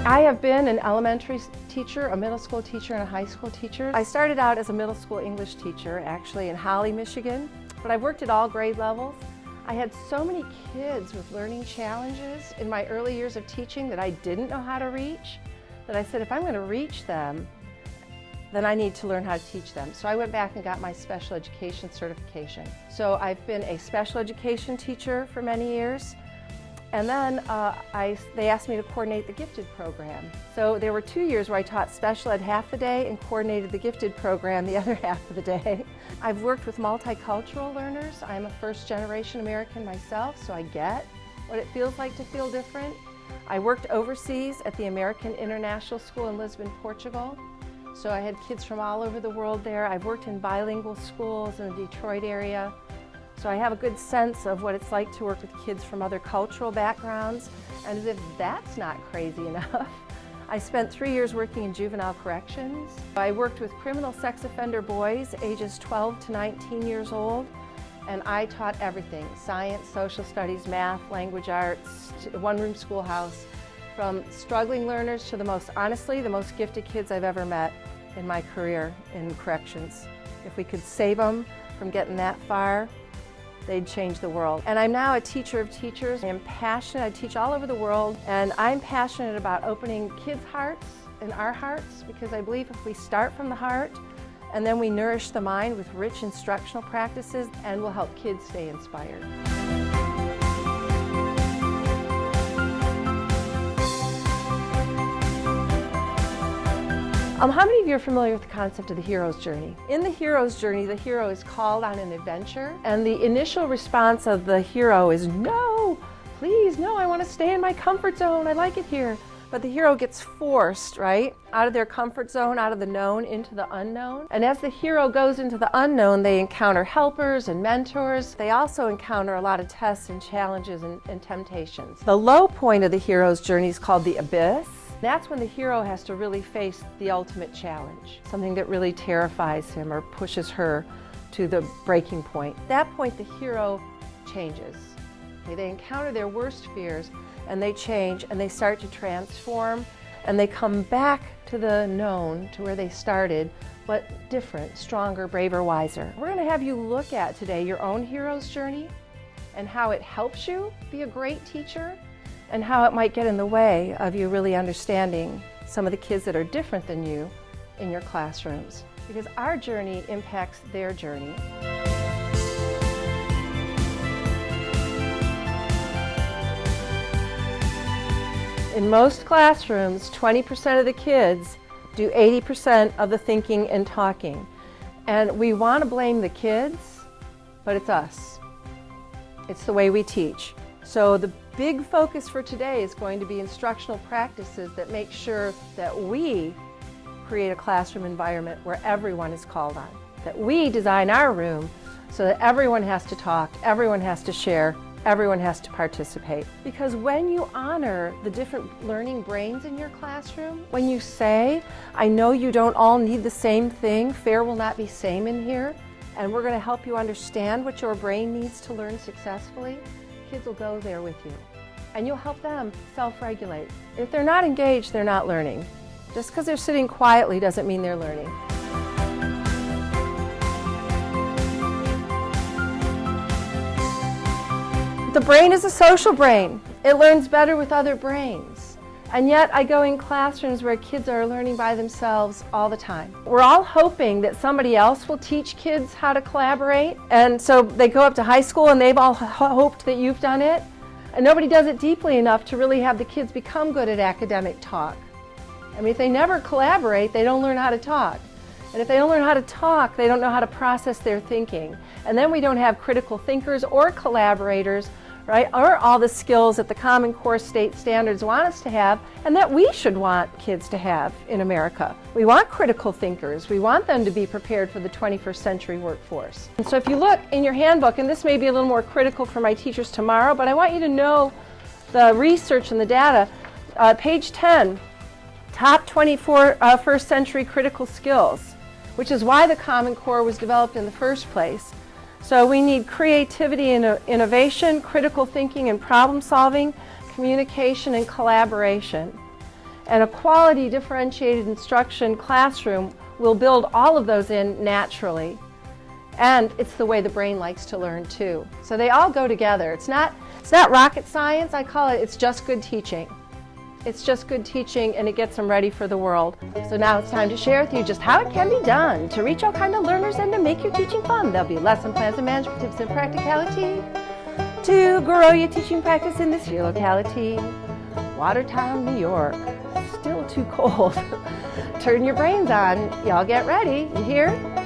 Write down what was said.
I have been an elementary teacher, a middle school teacher, and a high school teacher. I started out as a middle school English teacher, actually in Holly, Michigan, but I've worked at all grade levels. I had so many kids with learning challenges in my early years of teaching that I didn't know how to reach, that I said, if I'm going to reach them, then I need to learn how to teach them. So I went back and got my special education certification. So I've been a special education teacher for many years. And then they asked me to coordinate the gifted program. So there were 2 years where I taught special ed half the day and coordinated the gifted program the other half of the day. I've worked with multicultural learners. I'm a first-generation American myself, so I get what it feels like to feel different. I worked overseas at the American International School in Lisbon, Portugal. So I had kids from all over the world there. I've worked in bilingual schools in the Detroit area. So I have a good sense of what it's like to work with kids from other cultural backgrounds. And as if that's not crazy enough, I spent 3 years working in juvenile corrections. I worked with criminal sex offender boys ages 12 to 19 years old, and I taught everything: science, social studies, math, language arts, one-room schoolhouse, from struggling learners to honestly, the most gifted kids I've ever met in my career in corrections. If we could save them from getting that far, they'd change the world. And I'm now a teacher of teachers. I am passionate. I teach all over the world, and I'm passionate about opening kids' hearts and our hearts, because I believe if we start from the heart and then we nourish the mind with rich instructional practices, and we'll help kids stay inspired. How many of you are familiar with the concept of the hero's journey? In the hero's journey, the hero is called on an adventure, and the initial response of the hero is, no, please, no, I want to stay in my comfort zone, I like it here. But the hero gets forced, right, out of their comfort zone, out of the known, into the unknown. And as the hero goes into the unknown, they encounter helpers and mentors. They also encounter a lot of tests and challenges and temptations. The low point of the hero's journey is called the abyss. That's when the hero has to really face the ultimate challenge, something that really terrifies him or pushes her to the breaking point. At that point, the hero changes. Okay, they encounter their worst fears, and they change, and they start to transform, and they come back to the known, to where they started, but different, stronger, braver, wiser. We're going to have you look at today your own hero's journey and how it helps you be a great teacher, and how it might get in the way of you really understanding some of the kids that are different than you in your classrooms. Because our journey impacts their journey. In most classrooms, 20% of the kids do 80% of the thinking and talking. And we want to blame the kids, but it's us. It's the way we teach. So the big focus for today is going to be instructional practices that make sure that we create a classroom environment where everyone is called on. That we design our room so that everyone has to talk, everyone has to share, everyone has to participate. Because when you honor the different learning brains in your classroom, when you say, I know you don't all need the same thing, fair will not be same in here, and we're going to help you understand what your brain needs to learn successfully, kids will go there with you. And you'll help them self-regulate. If they're not engaged, they're not learning. Just because they're sitting quietly doesn't mean they're learning. The brain is a social brain. It learns better with other brains. And yet I go in classrooms where kids are learning by themselves all the time. We're all hoping that somebody else will teach kids how to collaborate. And so they go up to high school and they've all hoped that you've done it. And nobody does it deeply enough to really have the kids become good at academic talk. I mean, if they never collaborate, they don't learn how to talk. And if they don't learn how to talk, they don't know how to process their thinking. And then we don't have critical thinkers or collaborators, right, or all the skills that the Common Core state standards want us to have, and that we should want kids to have in America. We want critical thinkers. We want them to be prepared for the 21st century workforce. And so if you look in your handbook, and this may be a little more critical for my teachers tomorrow, but I want you to know the research and the data. Page 10, top 24 first century critical skills, which is why the Common Core was developed in the first place. So we need creativity and innovation, critical thinking and problem solving, communication and collaboration. And a quality differentiated instruction classroom will build all of those in naturally. And it's the way the brain likes to learn too. So they all go together. It's not rocket science, I call it, it's just good teaching. It's just good teaching, and it gets them ready for the world. So now it's time to share with you just how it can be done to reach all kinds of learners and to make your teaching fun. There'll be lesson plans and management tips and practicality to grow your teaching practice in this your locality. Watertown, New York. Still too cold. Turn your brains on. Y'all get ready. You hear?